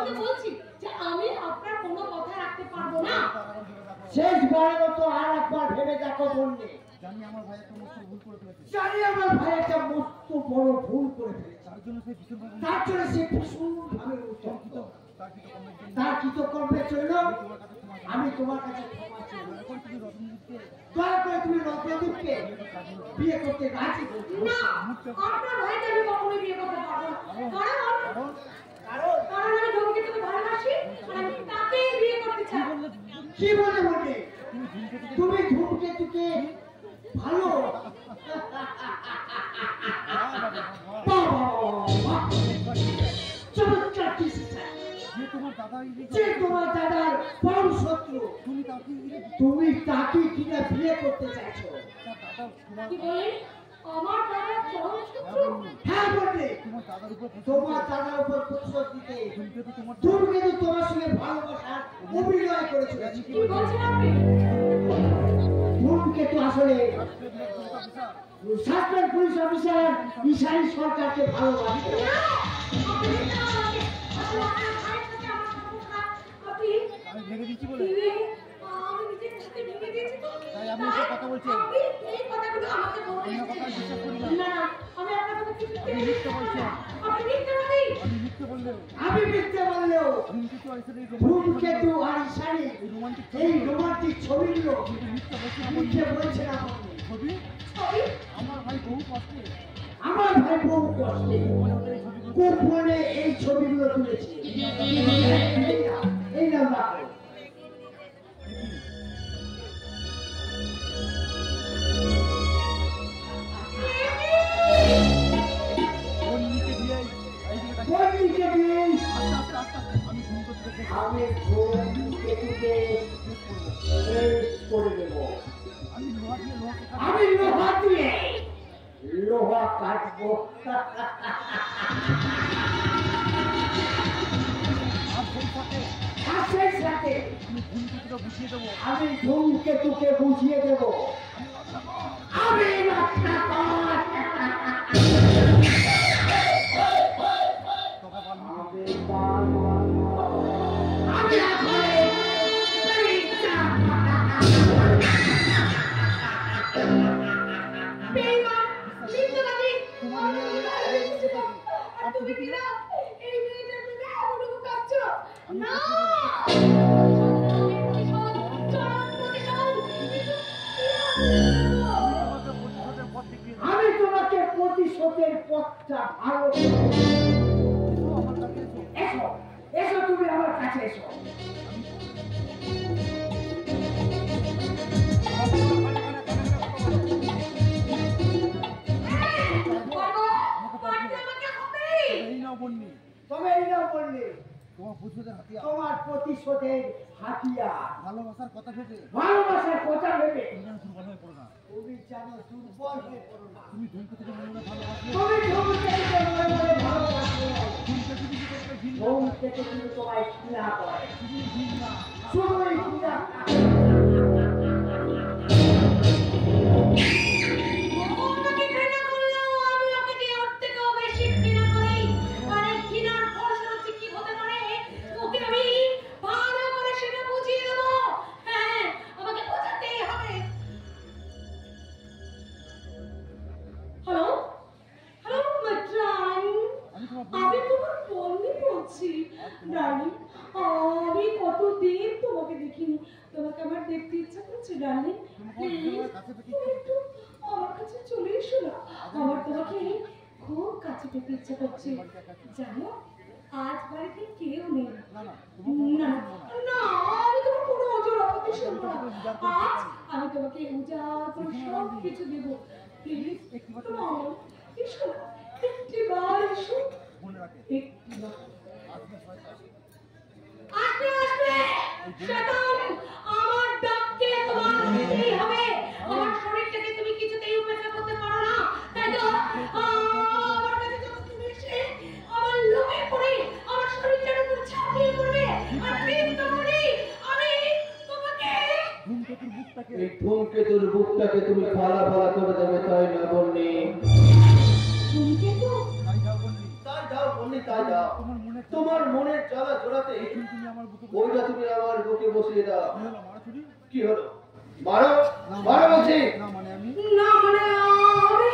আমি বলছি যে আমি আপনার কোনো কথা রাখতে পারবো না। শেষবারের মতো আর একবার ভেবে দেখো বললে। জানি আমার ভাই একটা মস্ত ভুল করে ফেলেছে। জানি আমার ভাই একটা মস্ত বড় ভুল করে ফেলেছে। তার জন্য সে ভীষণভাবে তার কৃতকর্মের জন্য আমি তোমার কাছে ক্ষমা চাই। দয়া করে তুমি রত্নদীপকে বিয়ে করতে রাজি হও। না, আপনার ভাইকে আমি কখনোই বিয়ে করতে পারবো না। কারণ আমি ধূমকেতুকে ভালোবাসি, আমি তাকেই বিয়ে করতে চাই। কি বলে বলবে? তুমি ধূমকেতুকে ভালো চমৎকার ডিসিশন। যে তোমার দাদার পরম শত্রু, তুমি তাকে কিনা বিয়ে করতে চাইছো? কি বলেন? আমার দাদার পরম শত্রু? হ্যাঁ বলবে। তোমার দাদার উপর প্রতিশোধ দিতে ধূমকেতু তোমার সঙ্গে ভালোবাসার অভিনয় করেছিল। কি বলছেন আপনি? ধূমকেতু আসলে সাসপেন্ড পুলিশ অফিসার ঈশানী সরকারকে ভালোবাসে। আমি ভেঙে দিচ্ছি বলে আমি এসব কথা বলছি। আমি মিথ্যে বললেও ধূমকেতু আর ঈশানী এই রোমান্টিক ছবিগুলো মিথ্যে বলছে না। আমার ভাই বহু কষ্টে গোপনে এই ছবিগুলো তুলেছে। এই নাম রাখো। আমি ধূমকেতুকে শেষ করে দেব। আমি লোহা দিয়ে লোহা কাটবো। আমি ধূমকেতুকে বুঝিয়ে দেব। আমি আমি তোমাকে প্রতিশোধের পথটা ভালো। এসো এসো, তুমি আমার কাছে এসো। তবে এই নাও বললে তোমার প্রতিশোধের হাতিয়ার। ভালোবাসার কথা ভেবে দুর্বল হয়ে পড়ো না। তুমি জানো দুর্বল হয়ে পড়ো না। তুমি ধূমকেতুকে মনে মনে ভালোবাসো। ধূমকেতু কিন্তু তোমায় ঘৃণা করে। শুধুই ঘৃণা। আমি কতদিন তোমাকে দেখিনি, তোমাকে আমার দেখতে ইচ্ছা করছে ডার্লিং। আমার কাছে চলে এসো না, আমার তোমাকে খুব কাছে পেতে ইচ্ছা করছে। জানো আজ বাড়িতে কেউ নেই। না আমি তোমার কোনো অজর আপত্তি শুনবো না। আজ আমি তোমাকে উজাড় করে সব কিছু দেবো। প্লিজ এসো না, একটিবার এসো। আমার ডাককে তোমার শুনতেই হবে। আমার শরীরটাকে তুমি কিছুতেই উপেক্ষা করতে পারো না, তাই তো? আমার কাছে যখন তুমি এসে আমার লোভে পড়ে আমার শরীরটার উপর ঝাঁপিয়ে পড়বে আর প্রেম করে আমি তোমাকে ধূমকেতুর বুকটাকে তুমি ফালা ফালা করে দেবে, তাই না বলনি? ধূমকেতু তাই যাও বলনি। অমনি তাই দাও। তোমার মনে তোমার মনের জ্বালা জোড়াতে তুমি আমার বুকে ওইটা তুমি আমার বুকে বসিয়ে দাও। কি হলো মারা ছুরি? কি হলো? মারো, মারো বলছি। না মানে আমি না মানে আমি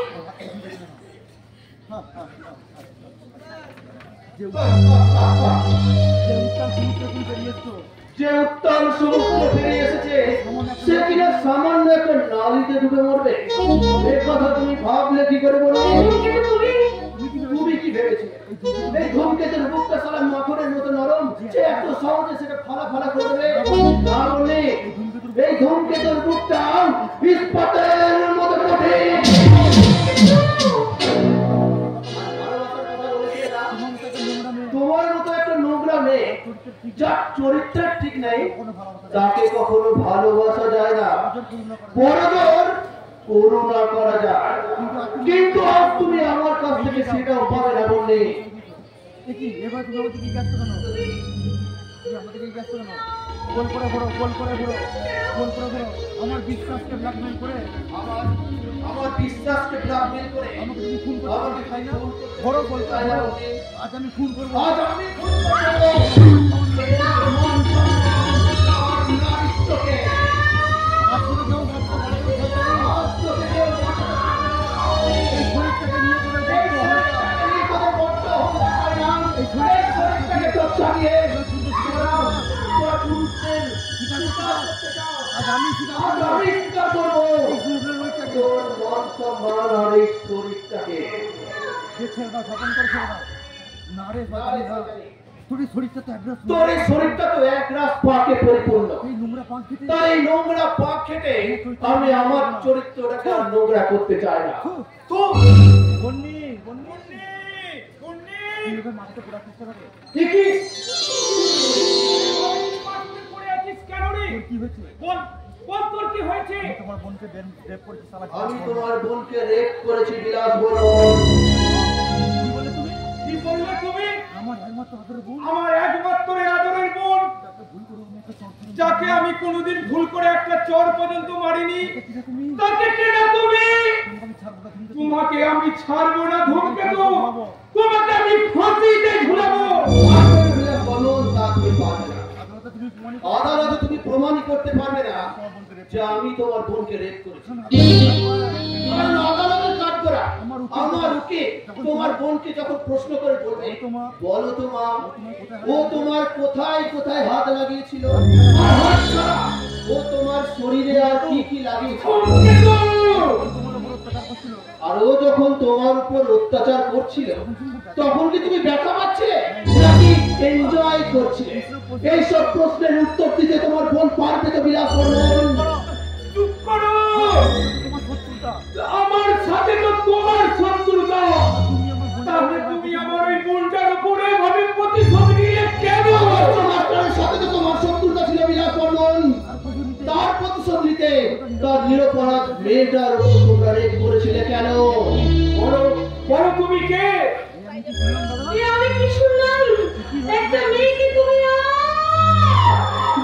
যে উত্তাল সমুদ্রে তুমি বেরিয়ে এসছো, যে উত্তাল সমুদ্র ফিরে এসেছে সে কিনা সামান্য একটা নালীতে ডুবে মরবে, এ কথা তুমি ভাবলে কি করে বলো? কিন্তু তুমি কি ভেবেছিলে এই ধূমকেতুর বুকটা সারা মাখনের মতো নরম, সে এত সহজে সেটা ফালা ফালা করে দেবে? না বলে এই ধূমকেতুর বুকটা ইস্পাতের মতো কঠিন। তোমার মতো একটা নোংরা মেয়ে যার চরিত্রের ঠিক নাই তাকে কখনো ভালোবাসা যায় না, বড়জোর করুণা করা যায়। কিন্তু আজ তুমি আমার কাছ থেকে সেটাও পাবে না বললে। কি এবার তুমি আমাকে কি ব্যস্ত কেন? তুমি আমাকে কি ব্যস্ত কেন? গোল করে ঘোরো, গোল করে ঘোরো, গোল করে ঘোরো। আমার বিশ্বাসকে ব্ল্যাকমেল করে, আমার বিশ্বাসকে ব্ল্যাকমেল করে আমাকে তুমি খুন করো, আমাকে তাই না? খুন করতে ঘোরো, গোল করে চাই না ঘোরো। বলে। আজ আমি খুন করবো। আজ আমি খুন করব। আর নারীত্বকে, আজ শুধু কেউ ভাবতে পারে না, আত্মকে কেউ বাঁচাতে পারবে না। এই শরীরটাকে নিয়ে করে এই দেখতে হবে। শরীরটাকে কত বড্ড হতে পারে না। এই শরীরটাকে তো চালিয়ে তোরা পুরুষদের স্বীকার করতে চাও। আজ আমি স্বীকার আজ করবো আমি স্বীকার করবো এই শরীরের রোগটাকে। তোর মান সম্মান আর এই শরীরটাকে। সে ছেড়ে দাও, স্বপন করে ছেড়ে দাও। না রে বাঙালি না, তোর এই শরীরটা তো একদম তোর এই শরীরটা তো এক রাস পাকে পরিপূর্ণ। এই নোংরা পাঁচ খেতে তাই নোংরা পাক খেটে আমি আমার চরিত্রটাকে আর নোংরা করতে চাই না। তো বন্নি বন্নি বন্নি তুই ওকে মারতে পুরা চেষ্টা করে। ঠিকই তোর কি হয়েছে? আমি তোমার বোনকে রেপ করেছি শালা। আমি তোমার বোনকে রেপ করেছি বিলাস বলো। কি বলে তুমি? কি বললে তুমি? আমার একমাত্র আদরের বোন আমার একমাত্র আদরের বোন, যাকে ভুল করে আমি একটা চর দিলাম। যাকে আমি কোনোদিন ভুল করে একটা চর পর্যন্ত মারিনি, তাকে কিনা তুমি? তাকে কেনা তুমি? তোমাকে আমি ছাড়বো না, ধূমকেতু। তোমাকে আমি ছাড়বো না ধূমকেতু, তোমাকে আমি ফাঁসিতে ঝুলাবো। আসলে বিলাস বলো তা তুমি পারবে না। আদালতে তুমি প্রমাণিত আদালতে তুমি প্রমাণই করতে পারবে না তোমার বোনকে রেপ যে আমি তোমার বোনকে রেপ করেছি। করেছি। কারণ আদালতের কাজ করা আমার আমার ওকে তোমার বোনকে যখন প্রশ্ন করে বলবে, বলো তো মা, ও তোমার কোথায় কোথায় হাত লাগিয়েছিল, আর হাত ছাড়া ও তোমার শরীরে আর কি কি লাগিয়েছিল, তোমার উপর অত্যাচার করছিল। আর ও যখন তোমার উপর অত্যাচার করছিল তখন কি তুমি ব্যথা পাচ্ছিলে নাকি এনজয় করছিলে? এইসব প্রশ্নের উত্তর দিতে তোমার বোন পারবে তো বিলাস বর্মন? চুপ করো, তোমার শত্রুতা। আমার সাথে তো তোমার শত্রুতা। তুমি আমার বোনকে তাহলে তুমি আমার ওই বোনটার উপরে ভাবে প্রতিশোধ নিয়ে কেন? মাস্টারের সাথে তো তোমার শত্রুতা ছিল বিলাস বর্মন। আর প্রতিনিধি তার প্রতিশোধ নিতে তার নিরপরাধ মেয়েটার উপর তোমরা রেপ করেছিলে কেন? বলো, বলো তুমি কে? আমি কি বললাম দাদা? আমি কি শুনলাম? একটা মেয়েকে তুমি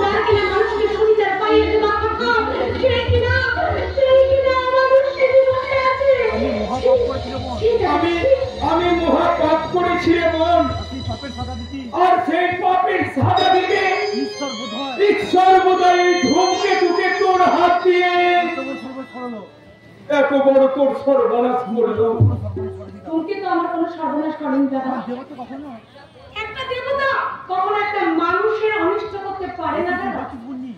যার কিনা মানুষকে শরীরের পায়ে দেওয়া কথা, সেই কিনা মানুষ সেটি বসে আছে। আমি মহাপাপ করেছিল বোন। আমি মহাপাপ করেছি রে বোন, আপনি পাপের সাজা দিতি আর সেই পাপের সাজা দিতে ঈশ্বর বোধ হয় ঈশ্বর বোধহয় এই ধূমকেতুকে তোর হাত দিয়ে তোমার সর্বত করলো। এত বড় তোর সর্বনাশ করলো। তুমি তো আমার কোনো সর্বনাশ করেনি দাদা। আমার দেবতা কখনো একটা দেবতা কখনো একটা মানুষের অনিষ্ট করতে পারে না দাদা। বাকি বলনি।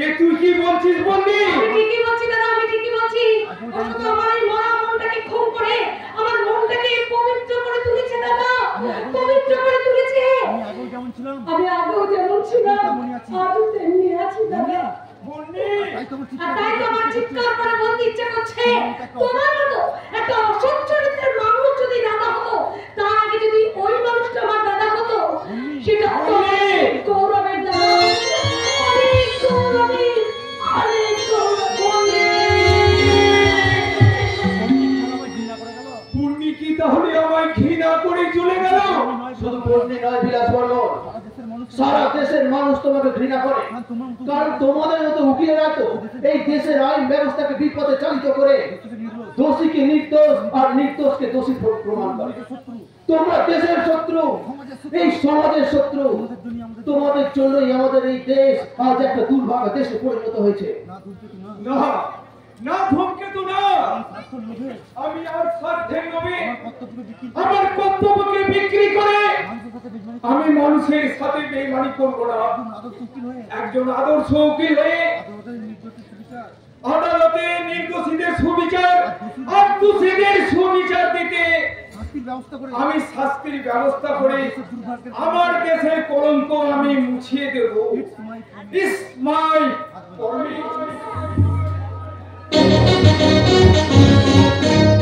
এ তুই কি বলছিস বললি? আমি ঠিকই বলছি দাদা, আমি ঠিকই বলছি। অথচ আমার এই মরা মনটাকে খুন করে আমার মনটাকে পবিত্র করে তুলেছে দাদা, পবিত্র করে তুলেছে। আমি আগেও যেমন ছিলাম আমি আগেও যেমন ছিলাম তেমনই আছি। আজও তেমনি আছি দাদা। বললি? তাই তোমার আর তাই তো আমার চিৎকার করে বলতে ইচ্ছে করছে, তোমার মতো একটা অসৎ চরিত্রের মানুষ যদি দাদা হতো, তার আগে যদি ওই মানুষটা আমার দাদা হতো, সেটা অনেক গৌরবের দাদা, অনেক গৌরবের, অনেক পূর্ণি কি তাহলে আমায় ঘৃণা করে চলে গেল? শুধু বলতে নয় বিলাস বর্মন, সারা দেশের মানুষ তোমাকে ঘৃণা করে। কারণ তোমাদের মতো উকিলেরা তো এই দেশের আইন ব্যবস্থাকে বিপথে চালিত করে দোষীকে নির্দোষ আর নির্দোষকে দোষী প্রমাণ করে। তোমরা দেশের শত্রু, এই সমাজের শত্রু। আমাদের দুনিয়া আমাদের তোমাদের জন্যই আমাদের এই দেশ আজ একটা দুর্ভাগা দেশে পরিণত হয়েছে। না দুর্নীতি না না না ধূমকেতু না, স্বাস্থ্য লোভে আমি আর স্বার্থের লোভে আমার কর্তব্যকে বিক্রি আমার কর্তব্যকে বিক্রি করে মানুষের সাথে বেইমানি আমি মানুষের সাথে বেইমানি করব না। আদর্শ উকিল হয়ে একজন আদর্শ উকিল হয়ে আদালতের নির্দোষী সুবিচার আদালতে নির্দোষীদের সুবিচার আর দোষীদের সুবিচার দিতে শাস্তির ব্যবস্থা করে আমি শাস্তির ব্যবস্থা করে দেশের দুর্ভাগ্যের আমার দেশের কলঙ্ক আমি মুছিয়ে দেব। It's my is my